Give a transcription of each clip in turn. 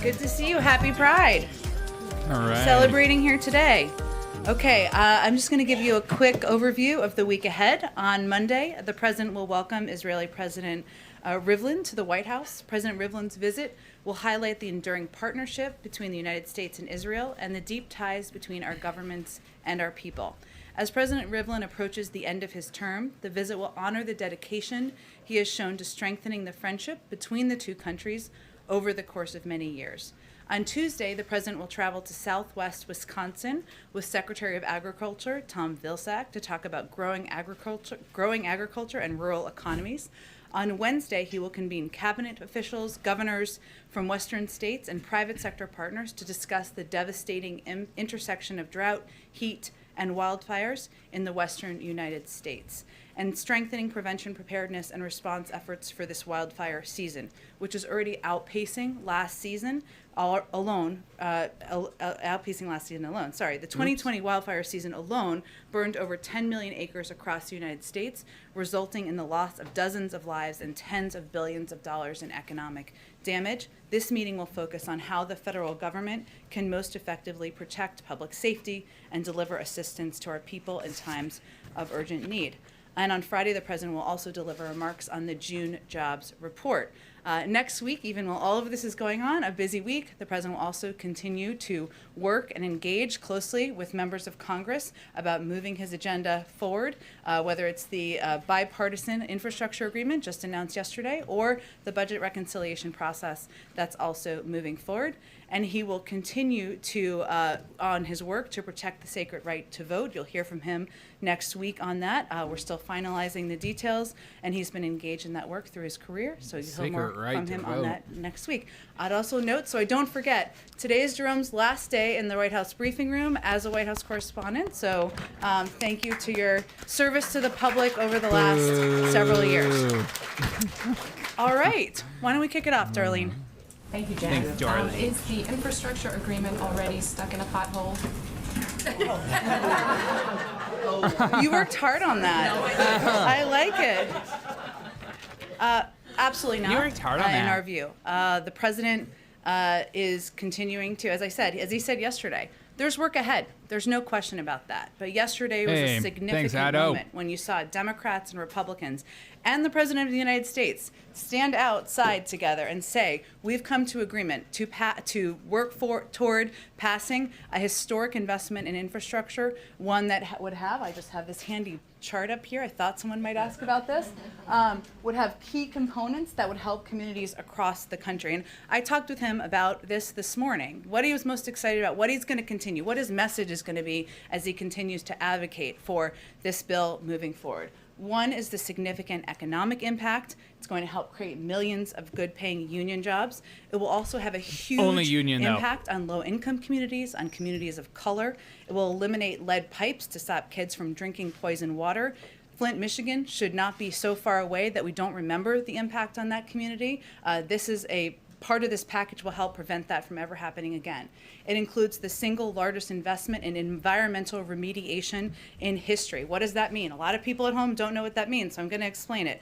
Good to see you. Happy Pride. All right. Celebrating here today. Okay, I'm just going to give you a quick overview of the week ahead. On Monday, the president will welcome Israeli President Rivlin to the White House. President Rivlin's visit will highlight the enduring partnership between the United States and Israel and the deep ties between our governments and our people. As President Rivlin approaches the end of his term, the visit will honor the dedication he has shown to strengthening the friendship between the two countries over the course of many years. On Tuesday, the president will travel to Southwest Wisconsin with Secretary of Agriculture Tom Vilsack to talk about growing agriculture and rural economies. On Wednesday, he will convene cabinet officials, governors from western states, and private sector partners to discuss the devastating intersection of drought, heat, and wildfires in the western United States, and strengthening prevention, preparedness, and response efforts for this wildfire season, which is already outpacing last season alone. The 2020 wildfire season alone burned over 10 million acres across the United States, resulting in the loss of dozens of lives and tens of billions of dollars in economic damage. This meeting will focus on how the federal government can most effectively protect public safety and deliver assistance to our people in times of urgent need. And on Friday, the president will also deliver remarks on the June jobs report. Next week, even while all of this is going on, a busy week, the president will also continue to work and engage closely with members of Congress about moving his agenda forward, whether it's the bipartisan infrastructure agreement just announced yesterday or the budget reconciliation process that's also moving forward. And he will continue to on his work to protect the sacred right to vote. You'll hear from him next week on that. We're still finalizing the details, and he's been engaged in that work through his career, so you'll hear more from him on that next week. I'd also note, so I don't forget, today is Jerome's last day in the White House briefing room as a White House correspondent, so thank you to your service to the public over the last several years. All right, why don't we kick it off, Darlene? Thank you, Jen. Thanks, Darlene. Is the infrastructure agreement already stuck in a pothole? You worked hard on that. I like it. Absolutely not. You worked hard on in that. our view. The president is continuing to, as he said yesterday, there's work ahead. There's no question about that. But yesterday was a significant moment when you saw Democrats and Republicans and the President of the United States stand outside together and say, we've come to agreement to work toward passing a historic investment in infrastructure, one that would have, I just have this handy chart up here, I thought someone might ask about this, would have key components that would help communities across the country. And I talked with him about this morning, what he was most excited about, what he's going to continue, what his message is going to be as he continues to advocate for this bill moving forward. One is the significant economic impact. It's going to help create millions of good-paying union jobs. It will also have a huge impact on low-income communities, on communities of color. It will eliminate lead pipes to stop kids from drinking poison water. Flint, Michigan should not be so far away that we don't remember the impact on that community. This is a part of this package will help prevent that from ever happening again. It includes the single largest investment in environmental remediation in history. What does that mean? A lot of people at home don't know what that means, so I'm going to explain it.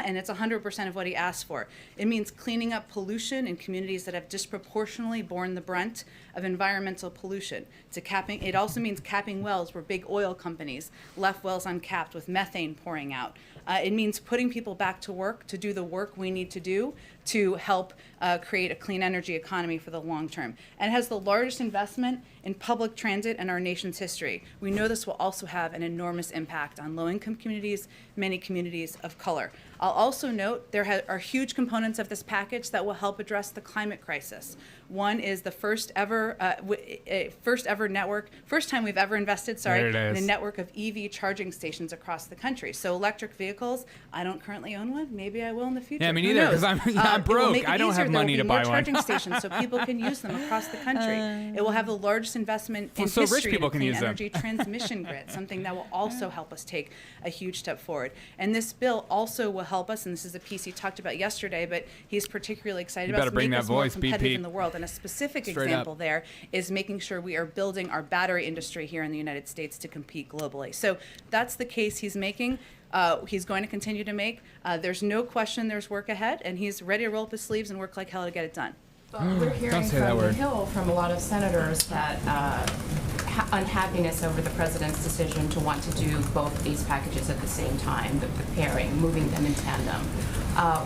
And it's 100% of what he asked for. It means cleaning up pollution in communities that have disproportionately borne the brunt of environmental pollution. It also means capping wells where big oil companies left wells uncapped with methane pouring out. It means putting people back to work to do the work we need to do to help create a clean energy economy for the long term. And it has the largest investment in public transit in our nation's history. We know this will also have an enormous impact on low-income communities, many communities of color. I'll also note there are huge components of this package that will help address the climate crisis. One is the first time we've ever invested, in a network of EV charging stations across the country. So electric vehicles, I don't currently own one. Maybe I will in the future. Yeah, me neither, because I'm broke. I don't have money to buy one. There will be more charging stations so people can use them across the country. It will have the largest investment in history rich people in a can clean use them. energy transmission grid, something that will also help us take a huge step forward. And this bill also will help us, and this is a piece he talked about yesterday, but he's particularly excited about, to make us more competitive in the world. And a specific example there is making sure we are building our battery industry here in the United States to compete globally. So that's the case he's making. He's going to continue to make. There's no question there's work ahead, and he's ready to roll up his sleeves and work like hell to get it done. But we're hearing from the Hill from a lot of senators that unhappiness over the president's decision to want to do both these packages at the same time, the pairing, moving them in tandem.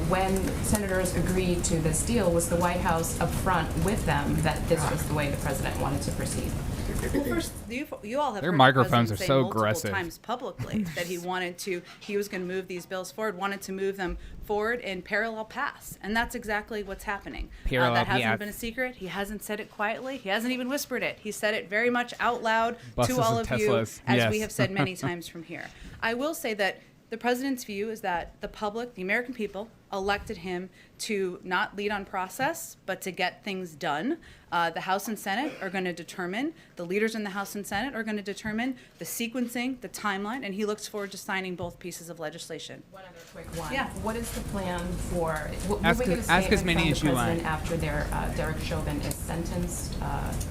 When senators agreed to this deal, was the White House upfront with them that this was the way the president wanted to proceed? Well, first, you all have Their heard microphones the are president say so multiple aggressive. times publicly that he was going to move these bills forward, wanted to move them forward in parallel paths, and that's exactly what's happening. That hasn't been a secret. He hasn't said it quietly. He hasn't even whispered it. He said it very much out loud to all of you, as we have said many times from here. I will say that the president's view is that the public, the American people, elected him to not lead on process, but to get things done. The House and Senate are going to determine, the leaders in the House and Senate are going to determine the sequencing, the timeline, and he looks forward to signing both pieces of legislation. One other quick one. Yeah. What is the plan for, Ask as many as you like. After Derek Chauvin is sentenced?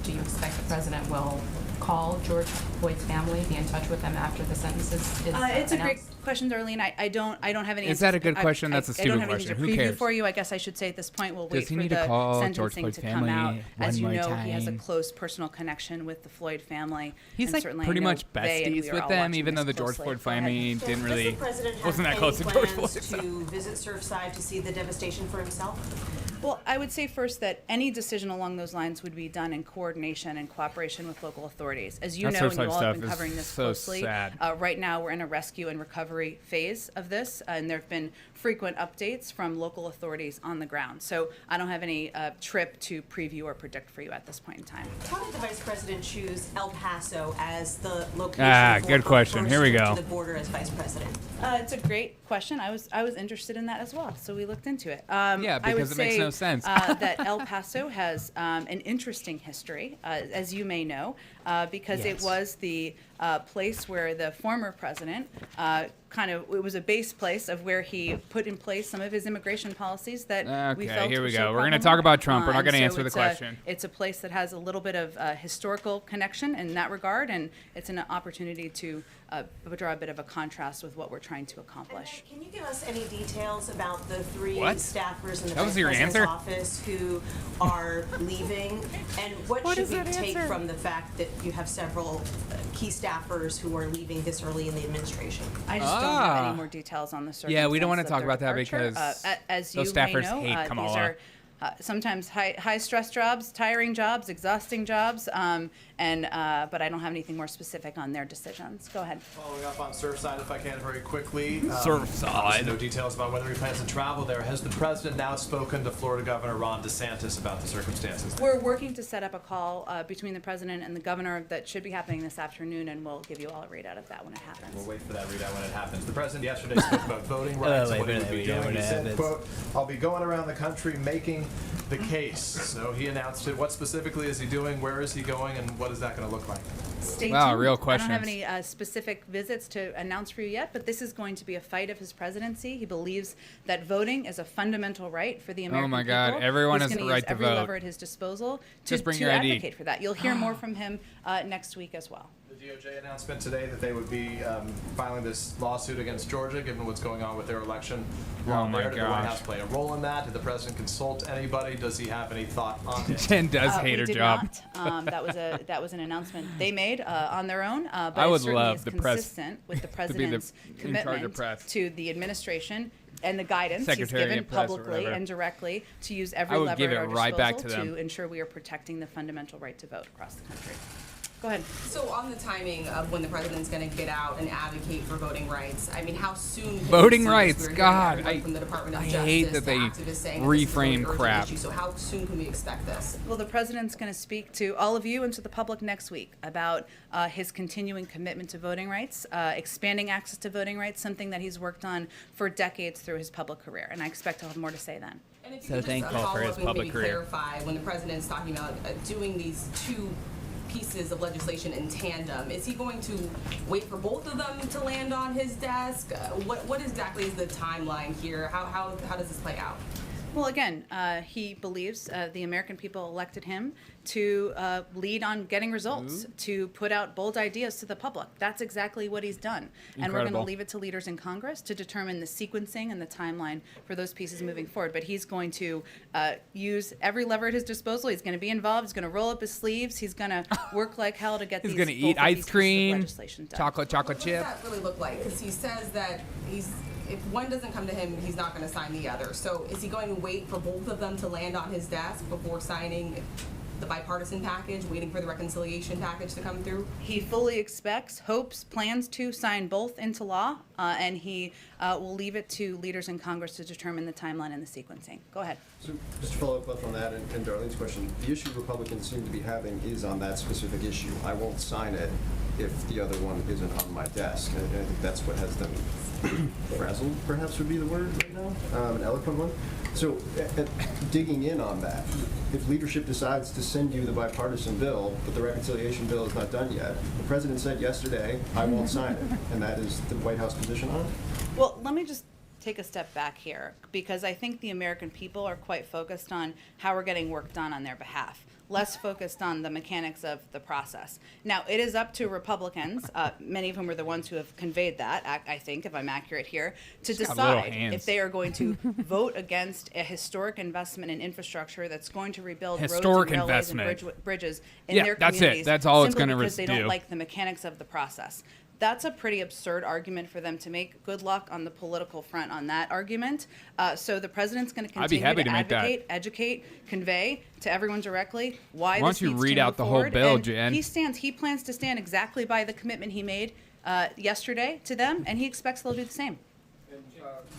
Do you expect the president will call George Floyd's family, be in touch with them after the sentence is It's a great question, Darlene. I don't have any. Is that a good question? That's a stupid question. Who cares? For you, I guess I should say at this point, we'll wait for the sentencing to come family out. As you know, time. he has a close personal connection with the Floyd family. He's like pretty much besties with them, even though the George Floyd family didn't really wasn't that close to George Floyd. To visit Surfside to see the devastation for himself? Well, I would say first that any decision along those lines would be done in coordination and cooperation with local authorities. As you know, and you all have been covering this closely, right now we're in a rescue and recovery phase of this, and there have been frequent updates from local authorities on the ground. So I don't have any trip to preview or predict for you at this point in time. How did the Vice President choose El Paso as the location for good question. first Here we trip go. to the border as Vice President? It's a great question. I was interested in that as well, so we looked into it. Yeah, because it makes no sense. That El Paso has an interesting history, as you may know, because it was the place where the former president it was a base place of where he put in place some of his immigration policies that we felt here we were go. so We're going to talk about Trump. We're not going to So answer the question. It's a place that has a little bit of historical connection in that regard, and it's an opportunity to draw a bit of a contrast with what we're trying to accomplish. Can you give us any details about the three What? staffers in the That was Vice your President's answer? office who are leaving? And what should we take from the fact that you have several key staffers who are leaving this early in the administration? I just don't have any more details on the circumstances. Yeah, we don't want to of talk their about that departure. because as those you staffers may know, hate Kamala. these are sometimes high stress jobs, tiring jobs, exhausting jobs, but I don't have anything more specific on their decisions. Go ahead. Following up on Surfside, if I can, very quickly. Surfside. No details about whether he plans to travel there. Has the president now spoken to Florida Governor Ron DeSantis about the circumstances? We're working to set up a call between the president and the governor that should be happening this afternoon, and we'll give you all a readout of that when it happens. We'll wait for that readout when it happens. The president yesterday spoke about voting rights and what he would be doing. He said, quote, "I'll be going around the country making the case." So he announced it. What specifically is he doing? Where is he going? And what is that going to look like? Stay Wow, tuned. real I don't have questions. any specific visits to announce for you yet, but this is going to be a fight of his presidency. He believes that voting is a fundamental right for the American my God, people. everyone He's has gonna the right use to every vote. lever at his disposal Just bring to your ID. advocate for that. You'll hear more from him next week as well. The DOJ announcement today that they would be filing this lawsuit against Georgia, given what's going on with their election law Oh my there. Did the White gosh. House play a role in that? Did the president consult anybody? Does he have any thought on it? Jen does hate We her did job. not. That was an announcement they made on their own. But I would it certainly love is the press consistent with the to be the president's in charge of commitment press. to the administration and the guidance Secretary he's given of Press or publicly whatever. and directly to use every I would lever give at it our right back disposal to them. ensure we are protecting the fundamental right to vote across the country. Go ahead. So on the timing of when the president's going to get out and advocate for voting rights, I mean, how soon? can Voting we see rights, this? We're hearing God, everyone from the Department of I Justice hate that to they activists saying that this is a really reframe urgent crap. issue. So how soon can we expect this? Well, the president's going to speak to all of you and to the public next week about his continuing commitment to voting rights, expanding access to voting rights, something that he's worked on for decades through his public career. And I expect I'll have more to say then. And if you So could just, thankful for follow his up and public maybe career. clarify when the president's talking about doing these two pieces of legislation in tandem. Is he going to wait for both of them to land on his desk? What exactly is the timeline here? How does this play out? Well, again, he believes the American people elected him to lead on getting results, to put out bold ideas to the public. That's exactly what he's done. And we're going to leave it to leaders in Congress to determine the sequencing and the timeline for those pieces moving forward. But he's going to use every lever at his disposal. He's going to be involved. He's going to roll up his sleeves. He's going to work like hell to get he's these going to eat ice cream, chocolate chip. What does that really look like? Because he says that if one doesn't come to him, he's not going to sign the other. So is he going to wait for both of them to land on his desk before signing the bipartisan package, waiting for the reconciliation package to come through? He fully expects, hopes, plans to sign both into law, and he will leave it to leaders in Congress to determine the timeline and the sequencing. Go ahead. So just to follow up on that and Darlene's question, the issue Republicans seem to be having is on that specific issue. I won't sign it if the other one isn't on my desk. And I think that's what has them frazzled, perhaps would be the word right now, an eloquent one. So digging in on that, if leadership decides to send you the bipartisan bill, but the reconciliation bill is not done yet, the president said yesterday, I won't sign it. And that is the White House position on it? Well, let me just take a step back here, because I think the American people are quite focused on how we're getting work done on their behalf, less focused on the mechanics of the process. Now, it is up to Republicans, many of whom are the ones who have conveyed that, I think, if I'm accurate here, to decide if they are going to vote against a historic investment in infrastructure that's going to rebuild roads and railways and bridges in their communities. That's it. That's all it's going to do. Because they don't like the mechanics of the process. That's a pretty absurd argument for them to make. Good luck on the political front on that argument. So the president's going to continue to advocate, educate, convey to everyone directly why this needs to move forward. Why don't you read out the whole bill, Jen? He plans to stand exactly by the commitment he made yesterday to them, and he expects they'll do the same. And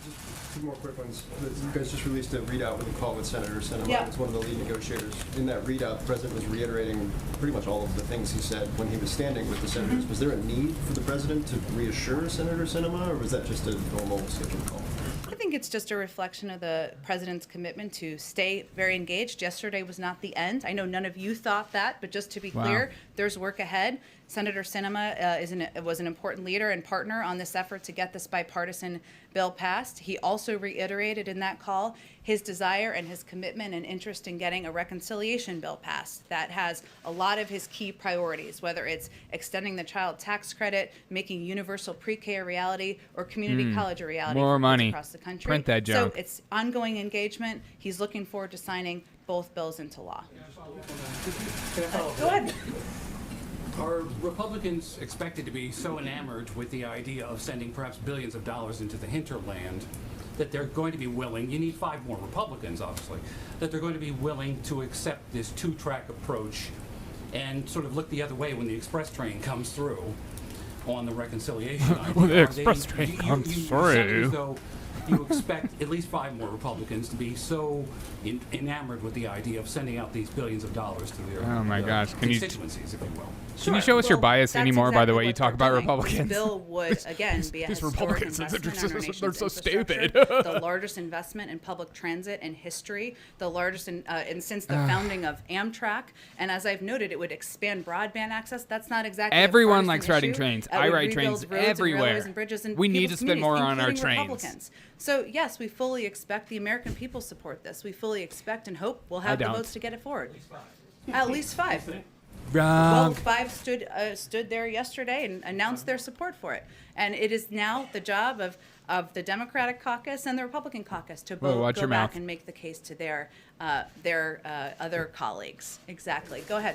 just two more quick ones. You guys just released a readout with a call with Senator Sinema. Yeah. It's one of the lead negotiators. In that readout, the president was reiterating pretty much all of the things he said when he was standing with the senators. Was there a need for the president to reassure Senator Sinema, or was that just a normal scheduled call? I think it's just a reflection of the president's commitment to stay very engaged. Yesterday was not the end. I know none of you thought that, but just to be clear, there's work ahead. Senator Sinema was an important leader and partner on this effort to get this bipartisan bill passed. He also reiterated in that call his desire and his commitment and interest in getting a reconciliation bill passed that has a lot of his key priorities, whether it's extending the child tax credit, making universal pre-K a reality, or community college a reality more money across the country. Print that junk. So it's ongoing engagement. He's looking forward to signing both bills into law. Go ahead. Are Republicans expected to be so enamored with the idea of sending perhaps billions of dollars into the hinterland that they're going to be willing, you need 5 more Republicans obviously, that they're going to be willing to accept this 2-track approach and sort of look the other way when the express train comes through on the reconciliation idea? When the express train comes through. You expect at least 5 more Republicans to be so enamored with the idea of sending out these billions of dollars to their constituencies, if you will. Can you show us your bias anymore, by the way you talk about Republicans? This bill would, again, be a historic investment on our nation's they're so stupid. The largest investment in public transit in history, the largest since the founding of Amtrak. And as I've noted, it would expand broadband access. That's not exactly everyone likes riding trains. I ride trains everywhere. We need to spend more on our trains. So, yes, we fully expect the American people support this. We fully expect and hope we'll have the votes to get it forward. At least 5. Well, 5 stood there yesterday and announced their support for it. And it is now the job of the Democratic caucus and the Republican caucus to both go back and make the case to their other colleagues. Exactly. Go ahead.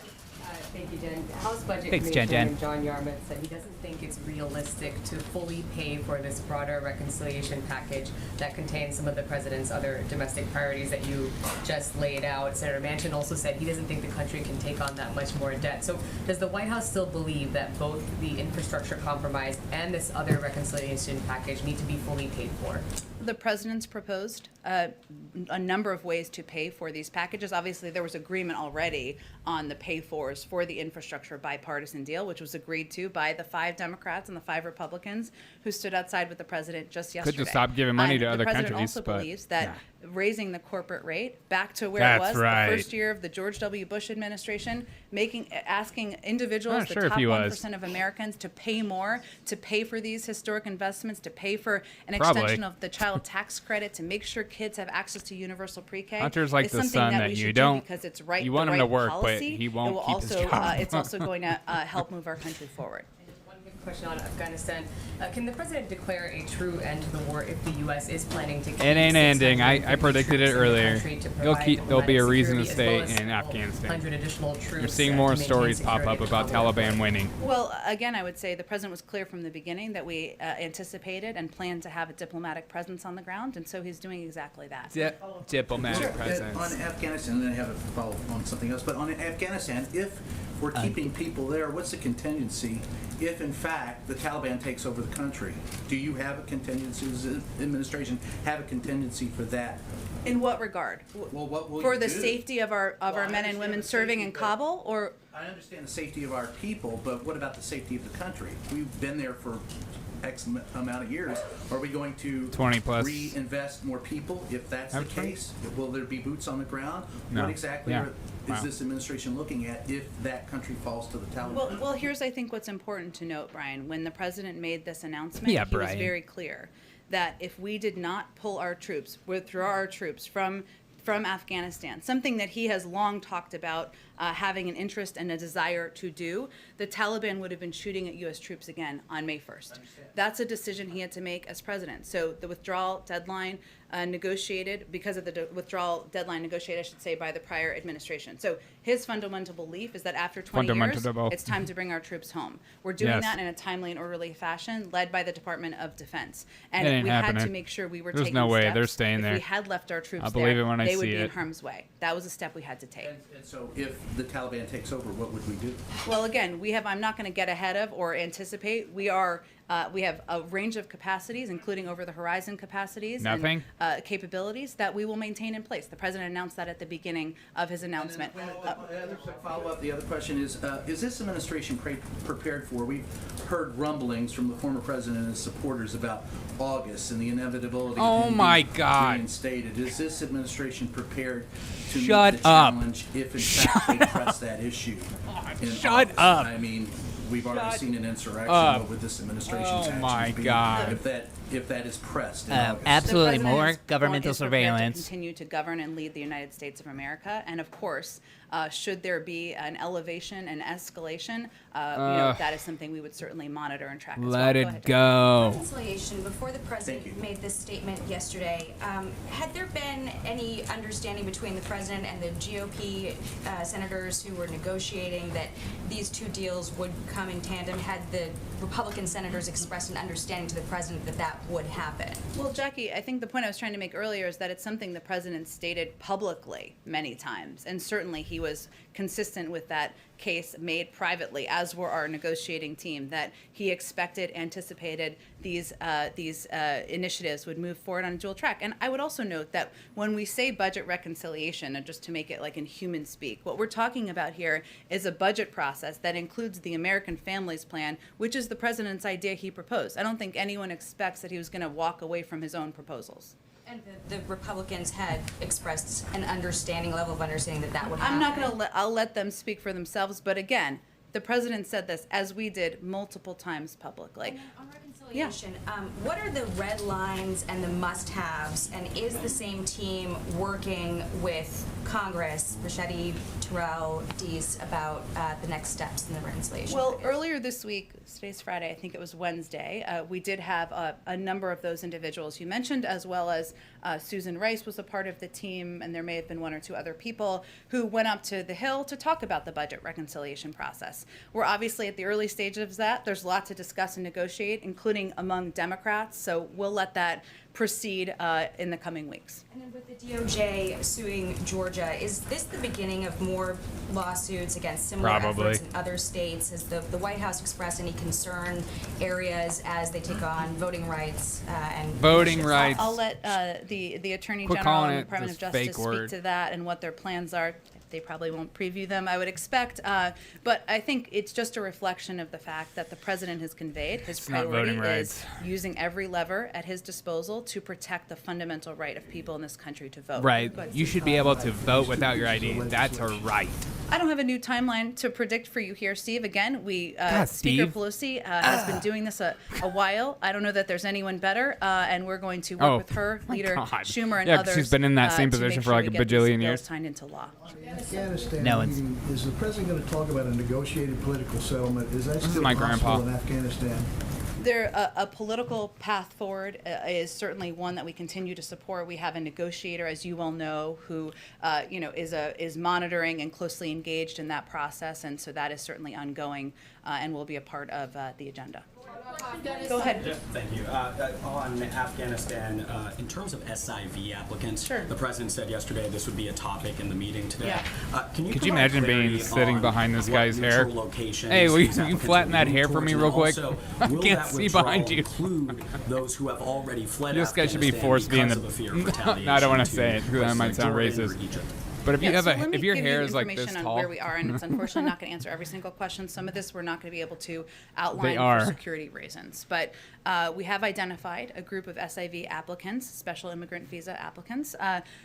Thank you, Jen. House Budget Committee Chairman John Yarmuth said he doesn't think it's realistic to fully pay for this broader reconciliation package that contains some of the president's other domestic priorities that you just laid out. Senator Manchin also said he doesn't think the country can take on that much more debt. So does the White House still believe that both the infrastructure compromise and this other reconciliation package need to be fully paid for? The president's proposed a number of ways to pay for these packages. Obviously, there was agreement already on the pay-fors for the infrastructure bipartisan deal, which was agreed to by the 5 Democrats and the 5 Republicans who stood outside with the president just yesterday. Could just stop giving money to other countries. The president also believes that raising the corporate rate back to where it was the first year of the George W. Bush administration, asking individuals, the top 1% of Americans, to pay more, to pay for these historic investments, to pay for an extension of the child tax credit, to make sure kids have access to universal pre-K. Hunter's like the son that you don't. Because it's right. You want him to work, policy. but he won't keep his job. It's also going to help move our country forward. Question on Afghanistan. Can the president declare a true end to the war if the U.S. is planning to? It ain't ending. I predicted it earlier. There'll be a reason to stay in Afghanistan. You're seeing more stories pop up about Taliban winning. Well, again, I would say the president was clear from the beginning that we anticipated and planned to have a diplomatic presence on the ground, and so he's doing exactly that. Diplomatic presence. On Afghanistan, and then I have a follow-up on something else, but on Afghanistan, if we're keeping people there, what's the contingency if, in fact, the Taliban takes over the country? Do you have a contingency? Does the administration have a contingency for that? In what regard? Well, what will for you the do? Safety of our men and women serving in Kabul, or? I understand the safety of our people, but what about the safety of the country? We've been there for X amount of years. Are we going to 20 plus reinvest more people if that's the case? Will there be boots on the ground? No. What exactly is this administration looking at if that country falls to the Taliban? Well, here's I think what's important to note, Brian. When the president made this announcement, he was very clear that if we did not pull our troops, withdraw our troops from Afghanistan, something that he has long talked about having an interest and a desire to do, the Taliban would have been shooting at U.S. troops again on May 1st. That's a decision he had to make as president. So the withdrawal deadline negotiated, because of the withdrawal deadline negotiated, I should say, by the prior administration. So his fundamental belief is that after 20 years, it's time to bring our troops home. We're doing that in a timely and orderly fashion, led by the Department of Defense. And we had to make sure we were taking steps. There's no way they're staying there. If we had left our troops there, they would be in harm's way. That was a step we had to take. And so if the Taliban takes over, what would we do? Well, again, I'm not going to get ahead of or anticipate. We have a range of capacities, including over-the-horizon capacities and capabilities that we will maintain in place. The president announced that at the beginning of his announcement. Follow-up, the other question is this administration prepared for? We've heard rumblings from the former president and his supporters about August and the inevitability of him being reinstated. Is this administration prepared to meet the challenge if, in fact, they press that issue in August? I mean, we've already seen an insurrection with this administration's actions. If that is pressed in August. Absolutely, more governmental surveillance. To continue to govern and lead the United States of America, and of course, should there be an elevation and escalation, that is something we would certainly monitor and track. Let it go. Reconciliation. Before the president made this statement yesterday, had there been any understanding between the president and the GOP senators who were negotiating that these two deals would come in tandem? Had the Republican senators expressed an understanding to the president that that would happen? Well, Jackie, I think the point I was trying to make earlier is that it's something the president stated publicly many times, and certainly he was consistent with that case made privately, as were our negotiating team, that he expected, anticipated these initiatives would move forward on a dual track. And I would also note that when we say budget reconciliation, and just to make it like in human speak, what we're talking about here is a budget process that includes the American Families Plan, which is the president's idea he proposed. I don't think anyone expects that he was going to walk away from his own proposals. And the Republicans had expressed an level of understanding that that would happen. I'm not going to I'll let them speak for themselves, but again, the president said this, as we did multiple times publicly. And on reconciliation, what are the red lines and the must-haves, and is the same team working with Congress, Bichetti, Terrell, Deese, about the next steps in the reconciliation? Well, earlier this week, today's Friday, I think it was Wednesday, we did have a number of those individuals you mentioned, as well as Susan Rice was a part of the team, and there may have been one or two other people who went up to the Hill to talk about the budget reconciliation process. We're obviously at the early stages of that. There's a lot to discuss and negotiate, including among Democrats, so we'll let that proceed in the coming weeks. And then with the DOJ suing Georgia, is this the beginning of more lawsuits against similar efforts in other states? Has the White House expressed any concern areas as they take on voting rights and voting rights? I'll let the Attorney General and the Department of Justice speak to that and what their plans are. They probably won't preview them, I would expect. But I think it's just a reflection of the fact that the president has conveyed his priority is using every lever at his disposal to protect the fundamental right of people in this country to vote. Right. You should be able to vote without your ID. That's a right. I don't have a new timeline to predict for you here, Steve. Again, Speaker Steve. Pelosi has been doing this a while. I don't know that there's anyone better, and we're going to work with her, Leader Schumer, and others. She's been in that same position for like a bajillion years. Signed into law. Afghanistan No, meeting, is the president going to talk about a negotiated political settlement? Is that still my possible grandpa. in Afghanistan? A political path forward is certainly one that we continue to support. We have a negotiator, as you well know, who is monitoring and closely engaged in that process, and so that is certainly ongoing and will be a part of the agenda. Go ahead. Thank you. On Afghanistan, in terms of SIV applicants, the president said yesterday this would be a topic in the meeting today. Could you imagine being sitting behind this guy's hair? Hey, will you flatten that hair for me real quick? I can't see behind you. Those who have already fled this guy should be forced to be in the. No, I don't want to say it because that might sound racist. But if you have if your hair is like this information on tall, where we are, and it's unfortunately not going to answer every single question. Some of this we're not going to be able to outline for security reasons. But we have identified a group of SIV applicants, special immigrant visa applicants,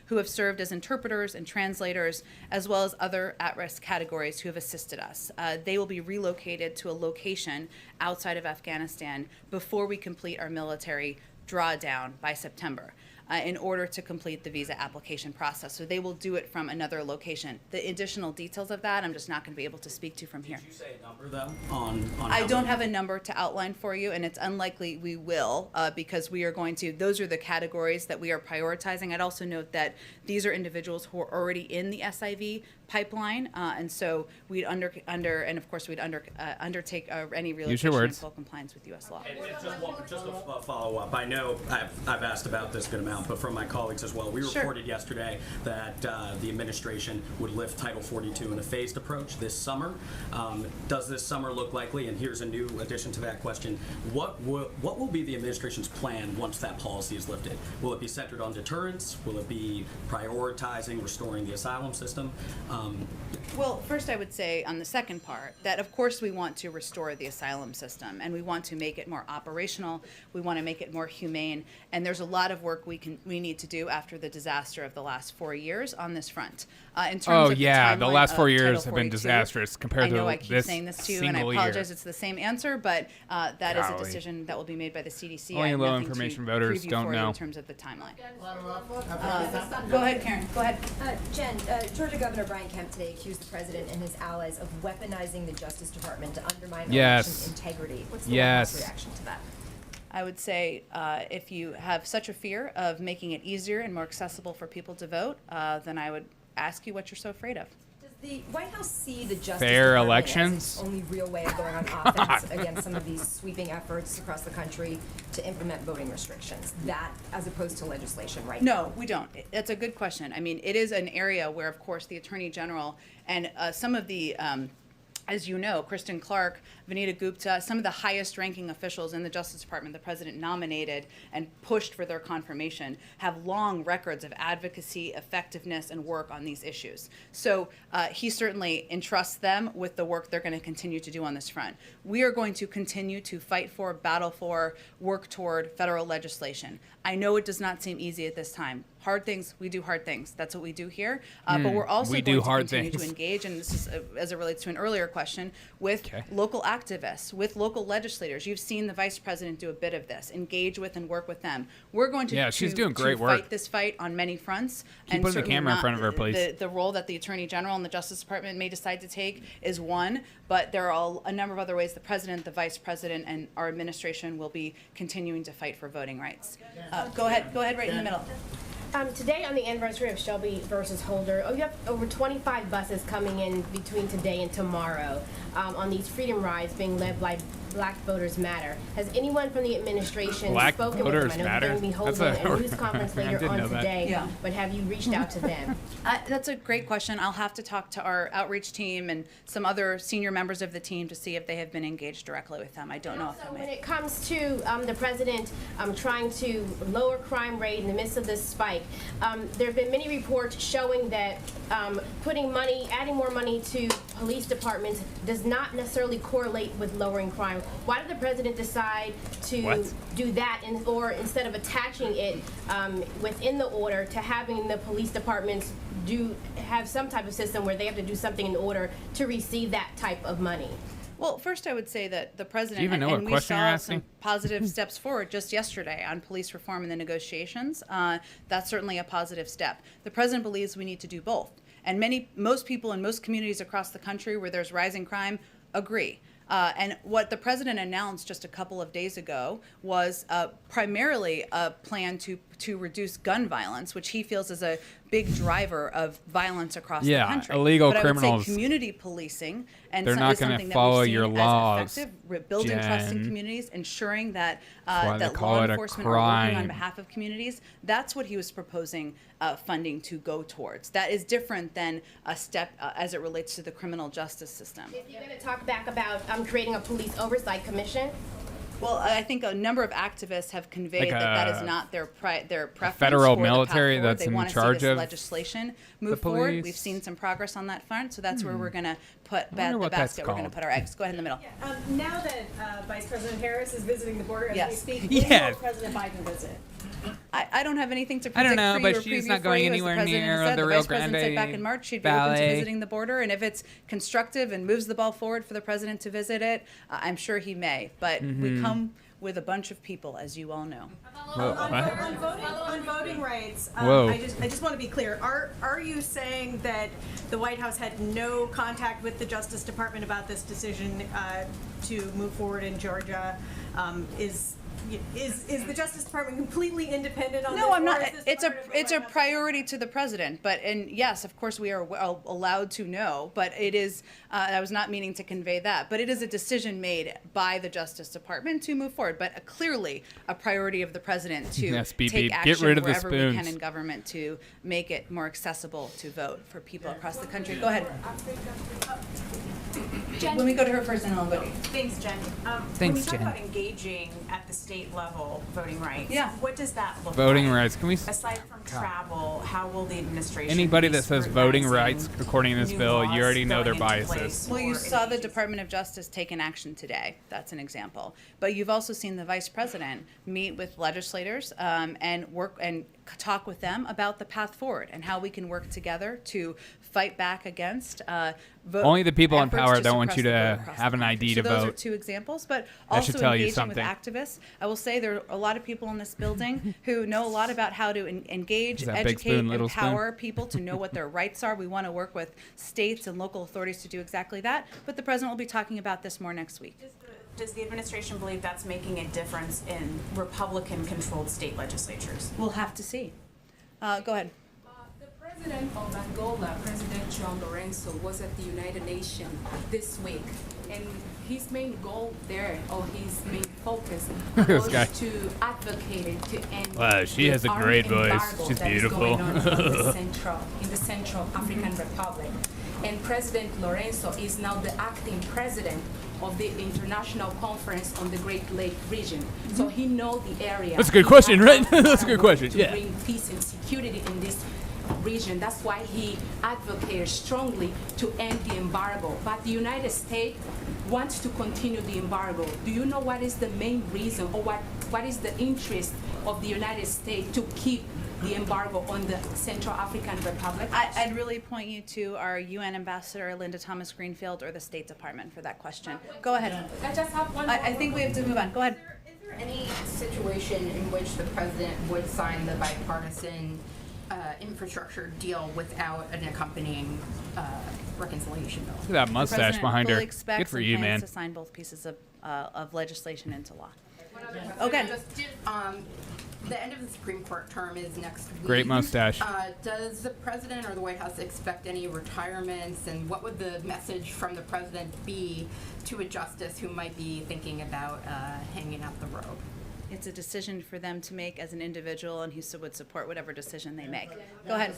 who have served as interpreters and translators, as well as other at-risk categories who have assisted us. They will be relocated to a location outside of Afghanistan before we complete our military drawdown by September. In order to complete the visa application process. So they will do it from another location. The additional details of that, I'm just not going to be able to speak to from here. Did you say a number, though, on I don't have a number to outline for you, and it's unlikely we will, because we are going to, those are the categories that we are prioritizing. I'd also note that these are individuals who are already in the SIV pipeline, and so we'd undertake any relocation in full compliance with U.S. law. And just a follow-up. I know I've asked about this a good amount, but from my colleagues as well. We reported yesterday that the administration would lift Title 42 in a phased approach this summer. Does this summer look likely? And here's a new addition to that question. What will be the administration's plan once that policy is lifted? Will it be centered on deterrence? Will it be prioritizing restoring the asylum system? Well, first I would say on the second part that of course we want to restore the asylum system and we want to make it more operational. We want to make it more humane, and there's a lot of work we need to do after the disaster of the last 4 years on this front. In terms of the last 4 years have been disastrous compared to this. I know I keep saying this to you, and I apologize. It's the same answer, but that is a decision that will be made by the CDC. Only low information voters don't know. In terms of the timeline. Go ahead, Karen. Go ahead. Jen, Georgia Governor Brian Kemp today accused the president and his allies of weaponizing the Justice Department to undermine election integrity. What's the White House reaction to that? I would say if you have such a fear of making it easier and more accessible for people to vote, then I would ask you what you're so afraid of. Does the White House see the Justice Fair Department elections? as its only real way of going on offense against some of these sweeping efforts across the country to implement voting restrictions, that as opposed to legislation right now? No, we don't. That's a good question. I mean, it is an area where, of course, the Attorney General and some of the as you know, Kristen Clark, Vanita Gupta, some of the highest ranking officials in the Justice Department the president nominated and pushed for their confirmation have long records of advocacy, effectiveness, and work on these issues. So he certainly entrusts them with the work they're going to continue to do on this front. We are going to continue to fight for, battle for, work toward federal legislation. I know it does not seem easy at this time. Hard things, we do hard things. That's what we do here. But we're also going to continue to engage, and this is as it relates to an earlier question, with local activists, with local legislators. You've seen the vice president do a bit of this, engage with and work with them. We're going to, she's doing great work. Fight this fight on many fronts. Keep putting the camera in front of her, please. The role that the Attorney General and the Justice Department may decide to take is one, but there are a number of other ways the president, the vice president, and our administration will be continuing to fight for voting rights. Go ahead, right in the middle. Today on the anniversary of Shelby versus Holder, you have over 25 buses coming in between today and tomorrow on these freedom rides being led by Black Voters Matter. Has anyone from the administration Black spoken Voters with them? I know Matter? they're going to be That's holding a- a news conference I later didn't on know that. today, Yeah. but have you reached out to them? That's a great question. I'll have to talk to our outreach team and some other senior members of the team to see if they have been engaged directly with them. I don't know if So they when may. it comes to the president trying to lower crime rate in the midst of this spike, there have been many reports showing that putting money, adding more money to police departments does not necessarily correlate with lowering crime. Why did the president decide to do that, or instead of attaching it within the order to having the police departments have some type of system where they have to do something in order to receive that type of money? Well, first I would say that the president, Do you even know and what we question you're saw asking? some positive steps forward just yesterday on police reform and the negotiations. That's certainly a positive step. The president believes we need to do both. And most people in most communities across the country where there's rising crime agree. And what the president announced just a couple of days ago was primarily a plan to reduce gun violence, which he feels is a big driver of violence across the country. Illegal but criminals. I would say community policing and They're not going gonna to follow that your we've seen laws, as effective, building trust in Jen. communities, ensuring that why they that call law it a enforcement are working on crime. behalf of communities. That's what he was proposing funding to go towards. That is different than a step as it relates to the criminal justice system. If you're going to talk back about creating a police oversight commission. Well, I think a number of activists have conveyed Like that a is not their preference. federal for the path military forward. that's they in want to charge see this of legislation the move forward. police? We've seen some progress on that front, so that's where we're going to put wonder the what that's basket. We're going to called. put our eggs. Go ahead in the middle. Now that Vice President Harris is visiting the border as Yes. we speak, when Yes. will President Biden visit? I don't have anything to I don't predict know, for but you or she's preview not for going you. As anywhere the president near said, the the Rio vice president said back Grande in March she'd be open to Valley. visiting the border, and if it's constructive and moves the ball forward for the president to visit it, I'm sure he may. But we come with a bunch of people, as you all know. On voting rights, Whoa. I just want to be clear. Are you saying that the White House had no contact with the Justice Department about this decision to move forward in Georgia? Is the Justice Department completely independent on this? No, I'm or not. is this It's part of the it's a White House? priority to the president. And yes, of course, we are allowed to know. But it is. I was not meaning to convey that. But it is a decision made by the Justice Department to move forward. But clearly a priority of the president to Yes, beep, take beep. Get action rid of the wherever we can spoons. in government to make it more accessible to vote for people across the country. Go ahead. When we go to her first, and I'll go to you. Thanks, Jen. Thanks, when we talk Jen. about engaging at the state level voting rights, Yeah. what does that look Voting like? rights. Can we? Aside from travel, how will the administration Anybody be that says voting scrutinizing rights, according to this new bill, you laws already know their going into biases. place Well, you for saw the Department of Justice take an action today. That's an example. But you've also seen the vice president meet with legislators and work and talk with them about the path forward and how we can work together to fight back against Only the people in efforts power to don't want suppress you the to vote across have the an country. ID So to those are vote. two examples, but That should also tell you engaging with something. activists. I will say there are a lot of people in this building who know a lot about how to engage, Is that big educate, spoon, little spoon? empower people to know what their rights are. We want to work with states and local authorities to do exactly that. But the president will be talking about this more next week. Does the administration believe that's making a difference in Republican-controlled state legislatures? We'll have to see. Go ahead. The president of Angola, President João Lourenço, was at the United Nations this week, and his main goal there, or his main focus, This was guy. to advocate to end Wow, she the has a armed great voice. embargo She's that is beautiful. going on in the Central African Republic. And President Lourenço is now the acting president of the International Conference on the Great Lake region. So he knows the area. That's a good He question, has right? done That's a good question, to yeah. bring peace and security in this region. That's why he advocated strongly to end the embargo. But the United States wants to continue the embargo. Do you know what is the main reason, or what is the interest of the United States to keep the embargo on the Central African Republic? I'd really point you to our UN ambassador, Linda Thomas Greenfield, or the State Department for that question. Go ahead. I just have one. I think we have to move on. Go ahead. Is there any situation in which the president would sign the bipartisan infrastructure deal without an accompanying reconciliation bill? Look at that mustache President behind her. fully expects Good for and you, plans man. to sign both pieces of legislation into law. Okay. The end of the Supreme Court term is next week. Great mustache. Does the president or the White House expect any retirements, and what would the message from the president be to a justice who might be thinking about hanging up the robe? It's a decision for them to make as an individual, and he would support whatever decision they make. Go ahead.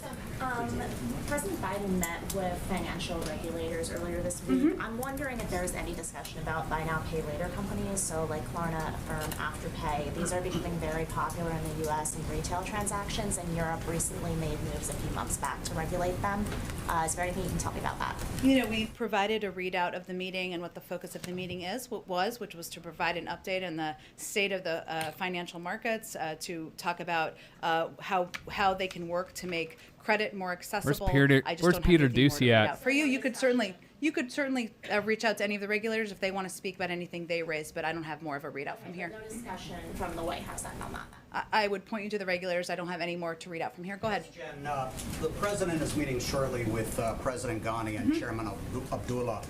President Biden met with financial regulators earlier this week. I'm wondering if there's any discussion about buy now, pay later companies, so like Klarna, Affirm, Afterpay. These are becoming very popular in the U.S. in retail transactions, and Europe recently made moves a few months back to regulate them. Is there anything you can tell me about that? You know, we provided a readout of the meeting and what the focus of the meeting which was to provide an update on the state of the financial markets, to talk about how they can work to make credit more accessible. Where's Peter Ducey at? For you, you could certainly reach out to any of the regulators if they want to speak about anything they raised, but I don't have more of a readout from here. No discussion from the White House then on that. I would point you to the regulators. I don't have any more to read out from here. Go ahead. Jen, the president is meeting shortly with President Ghani and Chairman Abdullah.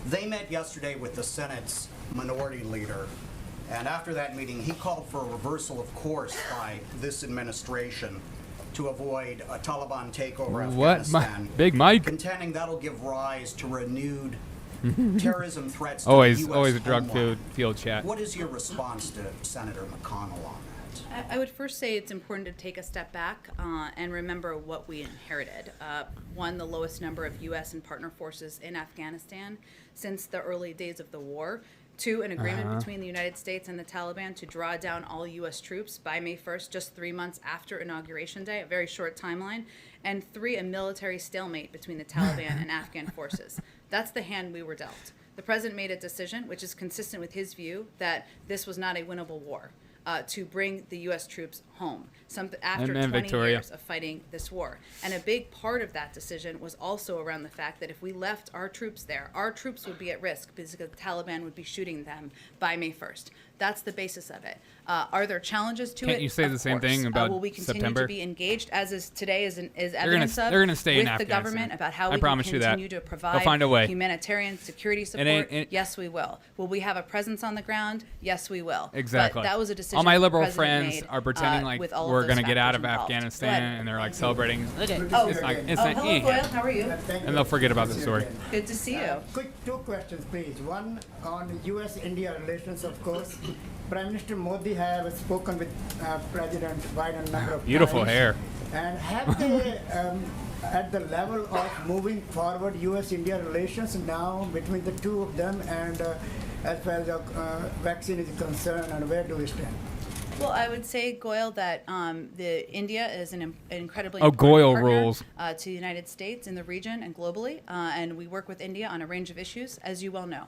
They met yesterday with the Senate's minority leader. And after that meeting, he called for a reversal of course by this administration to avoid a Taliban takeover of Afghanistan. Big Mike? Contending that'll give rise to renewed terrorism threats to always the U.S. Always a drug homeland. field chat. What is your response to Senator McConnell on that? I would first say it's important to take a step back and remember what we inherited. One, the lowest number of U.S. and partner forces in Afghanistan since the early days of the war. Two, an agreement between the United States and the Taliban to draw down all U.S. troops by May 1st, just 3 months after Inauguration Day, a very short timeline. And three, a military stalemate between the Taliban and Afghan forces. That's the hand we were dealt. The president made a decision, which is consistent with his view, that this was not a winnable war. To bring the U.S. troops home after 20 years of fighting this war. And a big part of that decision was also around the fact that if we left our troops there, our troops would be at risk because the Taliban would be shooting them by May 1st. That's the basis of it. Are there challenges to it? Can't you say the same thing about will we continue September? to be engaged, as is today is evidence they're gonna stay with in the government about how we can continue to provide find a way. humanitarian security support? Yes, we will. Will we have a presence on the ground? Yes, we will. Exactly. But that was a decision all my the liberal president friends made, are pretending like with all of we're those going to get out of factors involved. Afghanistan, and they're like celebrating. Oh, it's like, hello, Doyle. How are you? And they'll forget about the story. Good to see you. Quick two questions, please. One on U.S.-India relations, of course. Prime Minister Modi have spoken with President Biden a number of Beautiful times. hair. And have they, at the level of moving forward U.S.-India relations now between the two of them, and as far as vaccine is concerned, and where do we stand? Well, I would say, Goyle, that India is an incredibly Oh, important Goyle partner rules. To the United States in the region and globally, and we work with India on a range of issues, as you well know,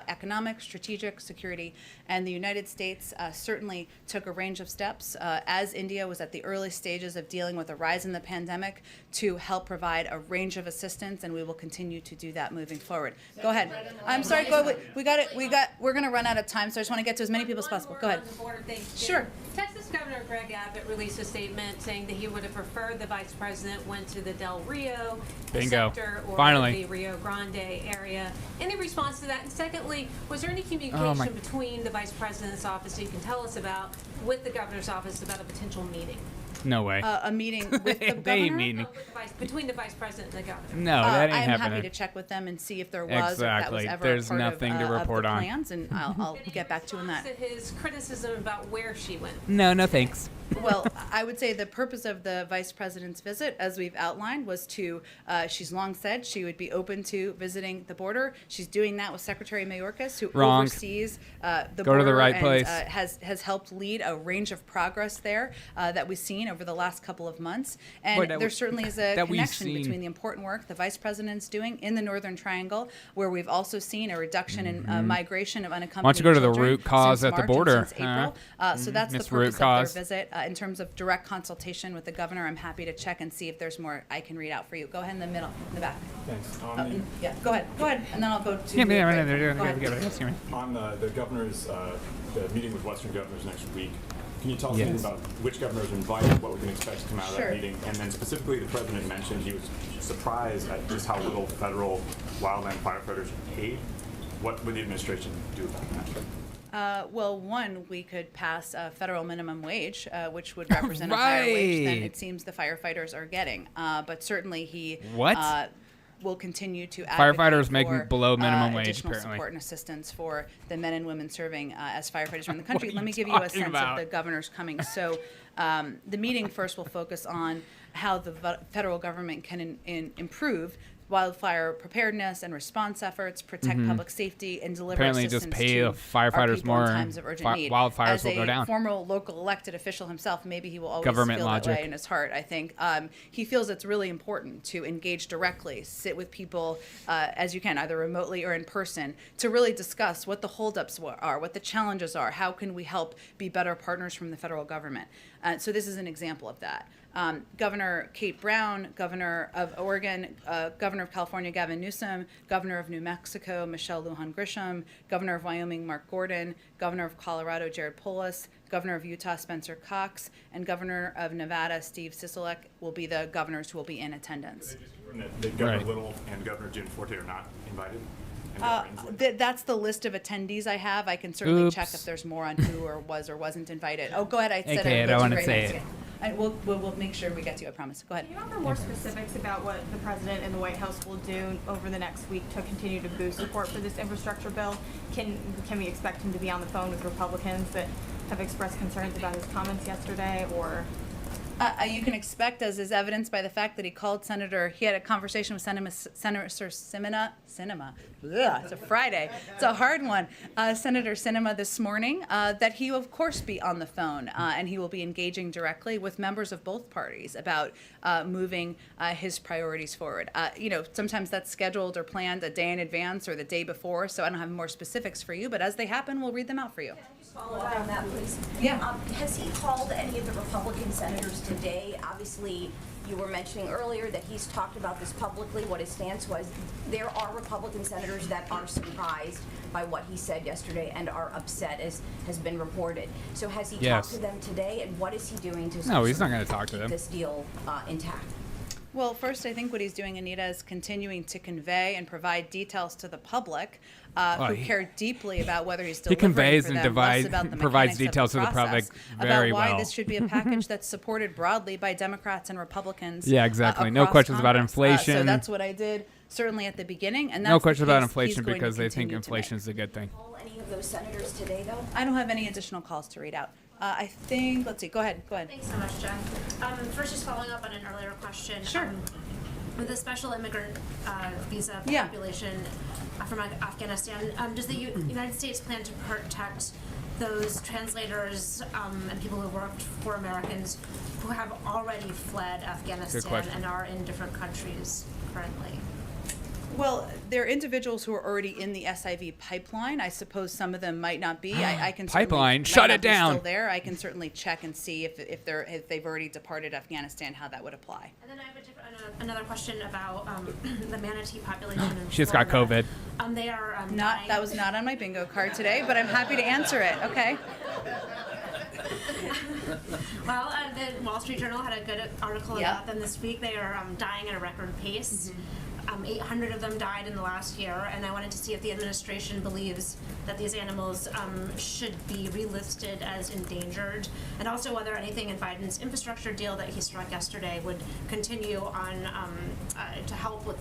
economic, strategic, security, and the United States certainly took a range of steps as India was at the early stages of dealing with a rise in the pandemic to help provide a range of assistance, and we will continue to do that moving forward. Go ahead. I'm sorry, Goyle, we're going to run out of time, so I just want to get to as many people as possible. Go ahead. Sure. Texas Governor Greg Abbott released a statement saying that he would have preferred the vice president went to the Del Rio sector or Finally. the Rio Grande area. Any response to that? And secondly, was there any communication between the vice president's office that you can tell us about with the governor's office about a potential meeting? No way. A meeting with the governor? They ain't meeting. Between the vice president and the governor. No, that ain't I'm happening. happy to check with them and see if there was, if that was ever There's a part nothing of, to report of the on. plans, and I'll get back to you on that. To his criticism about where she went. No thanks. Well, I would say the purpose of the vice president's visit, as we've outlined, was to, she's long said she would be open to visiting the border. She's doing that with Secretary Mayorkas, who oversees the Go border to the right and place. has helped lead a range of progress there that we've seen over the last couple of months. And there certainly is a connection between the important work the vice president's doing in the Northern Triangle, where we've also seen a reduction in migration of unaccompanied Why don't you go to the children root cause since at the March and border? since April. So that's the Miss purpose Root cause. of their visit. In terms of direct consultation with the governor, I'm happy to check and see if there's more I can read out for you. Go ahead in the middle, in the back. Thanks. Yeah, go ahead, and then I'll go to. On the governor's the meeting with Western governors next week, can you tell us something about which governors are invited, what we can expect to come out of that meeting, and then specifically the president mentioned he was surprised at just how little federal wildland firefighters are paid. What would the administration do about that? Well, one, we could pass a federal minimum wage, which would represent a higher wage than it seems the firefighters are getting. But certainly he will continue to advocate firefighters for making below minimum wage, additional apparently. support and assistance for the men and women serving as firefighters around the country. Let me give you a sense of the governor's coming. So the meeting first will focus on how the federal government can improve wildfire preparedness and response efforts, protect public safety, and deliver Apparently assistance just pay to the firefighters our people more in times of urgent need. wildfires As will go down. a former local elected official himself, maybe he will always Government feel logic. that way in his heart, I think. He feels it's really important to engage directly, sit with people as you can, either remotely or in person, to really discuss what the holdups are, what the challenges are, how can we help be better partners from the federal government. So this is an example of that. Governor Kate Brown, Governor of Oregon, Governor of California Gavin Newsom, Governor of New Mexico Michelle Lujan Grisham, Governor of Wyoming Mark Gordon, Governor of Colorado Jared Polis, Governor of Utah Spencer Cox, and Governor of Nevada Steve Sisolak will be the governors who will be in attendance. That Governor Little and Governor Jim Forte are not invited? That's the list of attendees I have. I can certainly check if there's more on who or was or wasn't invited. Oh, go ahead. I said I don't want to say it. We'll make sure we get to you, I promise. Go ahead. Can you offer more specifics about what the president and the White House will do over the next week to continue to boost support for this infrastructure bill? Can we expect him to be on the phone with Republicans that have expressed concerns about his comments yesterday, or? You can expect, as is evidenced by the fact that he had a conversation with Senator Sinema. Ugh, it's a Friday. It's a hard one. Senator Sinema this morning, that he will, of course, be on the phone, and he will be engaging directly with members of both parties about moving his priorities forward. Sometimes that's scheduled or planned a day in advance or the day before, so I don't have more specifics for you, but as they happen, we'll read them out for you. Follow up on that, please. Yeah. Has he called any of the Republican senators today? Obviously, you were mentioning earlier that he's talked about this publicly, what his stance was. There are Republican senators that are surprised by what he said yesterday and are upset, as has been reported. So has he talked to them today, and what is he doing to No, he's not going to talk to them. keep this deal intact? Well, first, I think what he's doing, Anita, is continuing to convey and provide details to the public who care deeply about whether he's delivering conveys for and them, less about the provides mechanics of details the to the public process, very about why well. this should be a package that's supported broadly by Democrats and Republicans. Yeah, exactly. No across questions about Congress. inflation. So that's what I did, certainly at the beginning. And that's No questions the about case inflation he's going because to they think continue to inflation is a good thing. Call any of those senators today, though? I don't have any additional calls to read out. I think, let's see, go ahead. Thanks so much, Jen. First, just following up on an earlier question. Sure. With the special immigrant visa population from Afghanistan, does the United States plan to protect those translators and people who worked for Americans who have already fled Afghanistan and are in different countries currently? Well, there are individuals who are already in the SIV pipeline. I suppose some of them might not be. I can Pipeline? might Shut not it be down. Still there. I can certainly check and see if they've already departed Afghanistan, how that would apply. And then I have another question about the manatee population in She's got COVID. They are That was not on my bingo card today, but I'm happy to answer it. Okay. Well, the Wall Street Journal had a good article about them this week. They are dying at a record pace. 800 of them died in the last year, and I wanted to see if the administration believes that these animals should be relisted as endangered, and also whether anything in Biden's infrastructure deal that he struck yesterday would continue on to help with.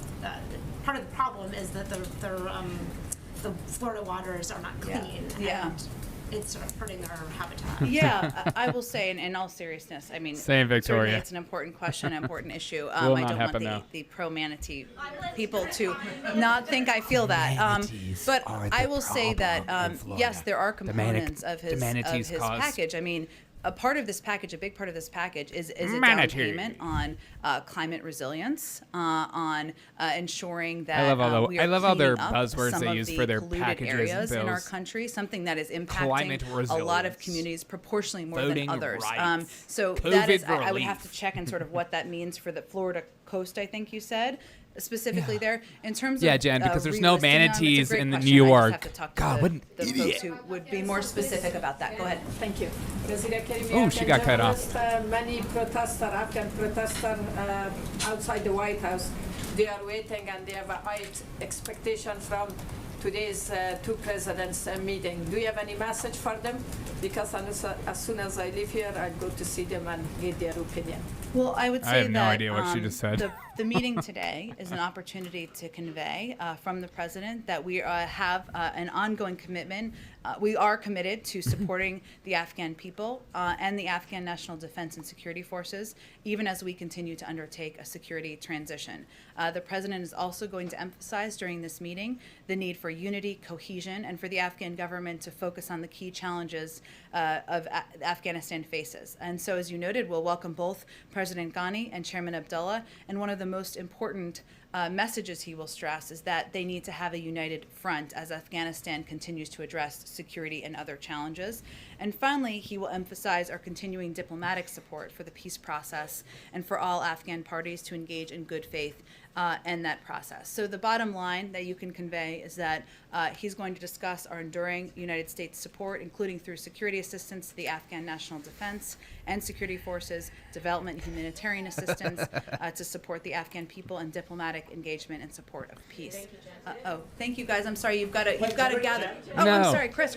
Part of the problem is that the Florida waters are not clean. Yeah. And it's sort of hurting their habitat. Yeah, I will say, in all seriousness, I mean, Same, Victoria. certainly it's an important question, an important issue. Will I not don't happen, want though. the pro-manatee people to not think I feel that. But I will say that, yes, there are components of his package. I mean, a part of this package, a big part of this package is a down payment on climate resilience, on ensuring that we are I love all their cleaning up buzzwords some they of use the for their polluted packages and areas in our bills. country, something that is Climate impacting a lot of resilience. communities proportionally more Voting than others. rights. So COVID that is, I would relief. have to check and sort of what that means for the Florida coast, I think you said. Specifically there, in terms of Jen, because there's no relisting them, it's a manatees great in question. New I just York. have to talk to God, what an the idiot. folks who would be more specific about that. Go ahead. Thank you. Oh, she got cut off. Many protesters, Afghan protesters outside the White House, they are waiting and they have a high expectation from today's two presidents meeting. Do you have any message for them? Because as soon as I leave here, I'll go to see them and get their opinion. Well, I would say I have no that idea what she just said. The meeting today is an opportunity to convey from the president that we have an ongoing commitment. We are committed to supporting the Afghan people and the Afghan National Defense and Security Forces, even as we continue to undertake a security transition. The president is also going to emphasize during this meeting the need for unity, cohesion, and for the Afghan government to focus on the key challenges Afghanistan faces. And so, as you noted, we'll welcome both President Ghani and Chairman Abdullah. And one of the most important messages he will stress is that they need to have a united front as Afghanistan continues to address security and other challenges. And finally, he will emphasize our continuing diplomatic support for the peace process and for all Afghan parties to engage in good faith and that process. So the bottom line that you can convey is that he's going to discuss our enduring United States support, including through security assistance to the Afghan National Defense and Security Forces, development and humanitarian assistance to support the Afghan people, and diplomatic engagement and support of peace. Thank you guys. I'm sorry, you've got to gather. Oh, no. I'm sorry, Chris.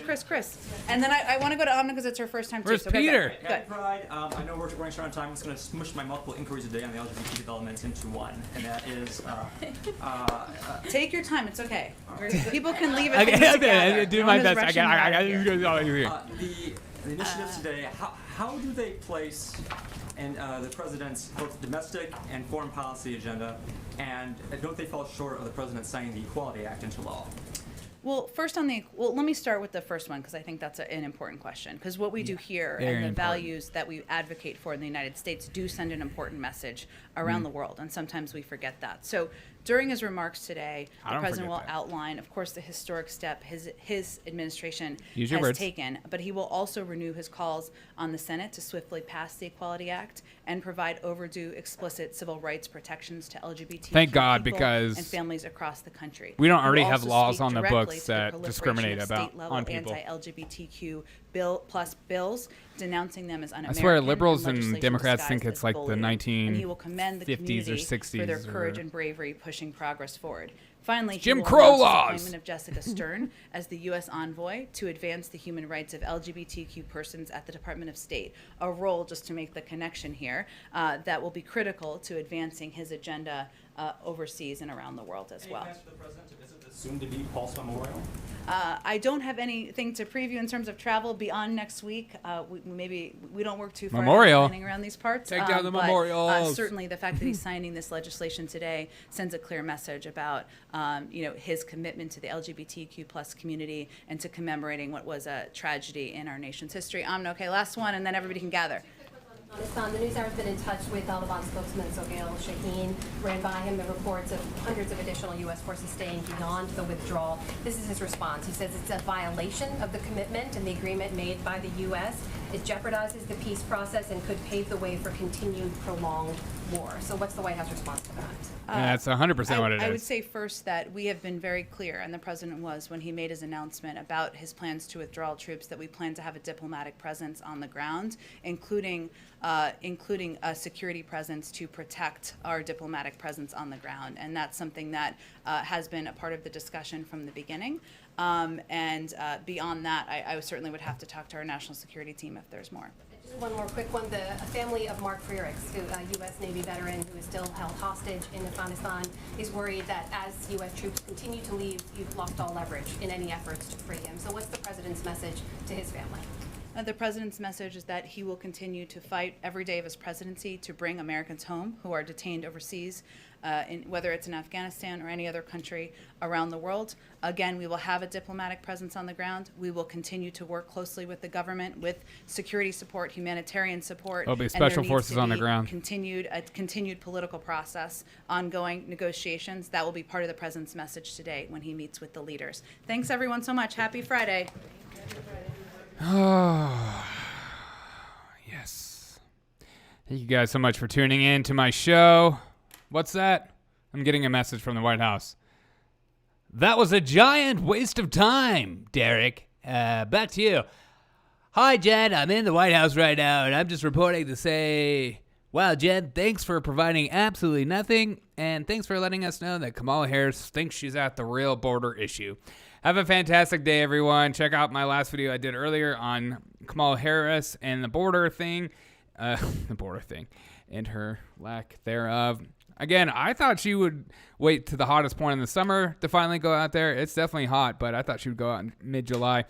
And then I want to go to Amna because it's her first time too. Where's so Peter? Happy Pride. I know we're running short on time. I'm just going to smush my multiple inquiries today on the LGBT developments into one, and that is. Take your time. It's okay. People can leave it. Okay, do my best. I got the initiatives today. How do they place and the president's both domestic and foreign policy agenda, and don't they fall short of the president signing the Equality Act into law? Well, let me start with the first one because I think that's an important question. Because what we do here and the values that we advocate for in the United States do send an important message around the world, and sometimes we forget that. So during his remarks today, the president will outline, of course, the historic step his administration has taken, but he will also renew his calls on the Senate to swiftly pass the Equality Act and provide overdue explicit civil rights protections to LGBT people and families across the country. We don't already have laws on the books that discriminate on people. Anti-LGBTQ bills, denouncing them as un-American. I swear, liberals and Democrats think it's like the 1950s and he will commend the community or 60s for their courage and bravery pushing progress forward. Finally, Jim Crow laws. Appointment of Jessica Stern as the U.S. envoy to advance the human rights of LGBTQ persons at the Department of State, a role, just to make the connection here, that will be critical to advancing his agenda overseas and around the world as well. Any plans for the president to visit the soon-to-be Pulse Memorial? I don't have anything to preview in terms of travel beyond next week. We don't work too far planning around these parts. Take down the memorials. Certainly, the fact that he's signing this legislation today sends a clear message about his commitment to the LGBTQ plus community and to commemorating what was a tragedy in our nation's history. Okay, last one, and then everybody can gather. The NewsHour has been in touch with Taliban spokesman Sohail Shaheen. Ran by him the reports of hundreds of additional U.S. forces staying beyond the withdrawal. This is his response. He says it's a violation of the commitment and the agreement made by the U.S. It jeopardizes the peace process and could pave the way for continued prolonged war. So what's the White House response to that? That's 100% what it is. I would say first that we have been very clear, and the president was when he made his announcement about his plans to withdraw troops, that we plan to have a diplomatic presence on the ground, including a security presence to protect our diplomatic presence on the ground. And that's something that has been a part of the discussion from the beginning. Beyond that, I certainly would have to talk to our national security team if there's more. Just one more quick one. The family of Mark Frerichs, a U.S. Navy veteran who is still held hostage in Afghanistan, is worried that as U.S. troops continue to leave, you've lost all leverage in any efforts to free him. So what's the president's message to his family? The president's message is that he will continue to fight every day of his presidency to bring Americans home who are detained overseas, whether it's in Afghanistan or any other country around the world. Again, we will have a diplomatic presence on the ground. We will continue to work closely with the government with security support, humanitarian support. There'll be special forces on the ground. Continued political process, ongoing negotiations. That will be part of the president's message today when he meets with the leaders. Thanks, everyone, so much. Happy Friday. Oh, yes. Thank you guys so much for tuning in to my show. What's that? I'm getting a message from the White House. That was a giant waste of time, Derek. Back to you. Hi, Jen. I'm in the White House right now, and I'm just reporting to say, wow, Jen, thanks for providing absolutely nothing, and thanks for letting us know that Kamala Harris thinks she's at the real border issue. Have a fantastic day, everyone. Check out my last video I did earlier on Kamala Harris and the border thing. The border thing and her lack thereof. Again, I thought she would wait to the hottest point in the summer to finally go out there. It's definitely hot, but I thought she would go out in mid-July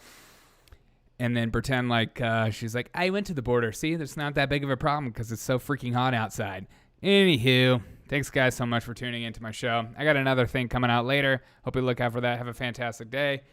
and then pretend like she's like, I went to the border. See, there's not that big of a problem because it's so freaking hot outside. Anywho, thanks guys so much for tuning into my show. I got another thing coming out later. Hope you look out for that. Have a fantastic day.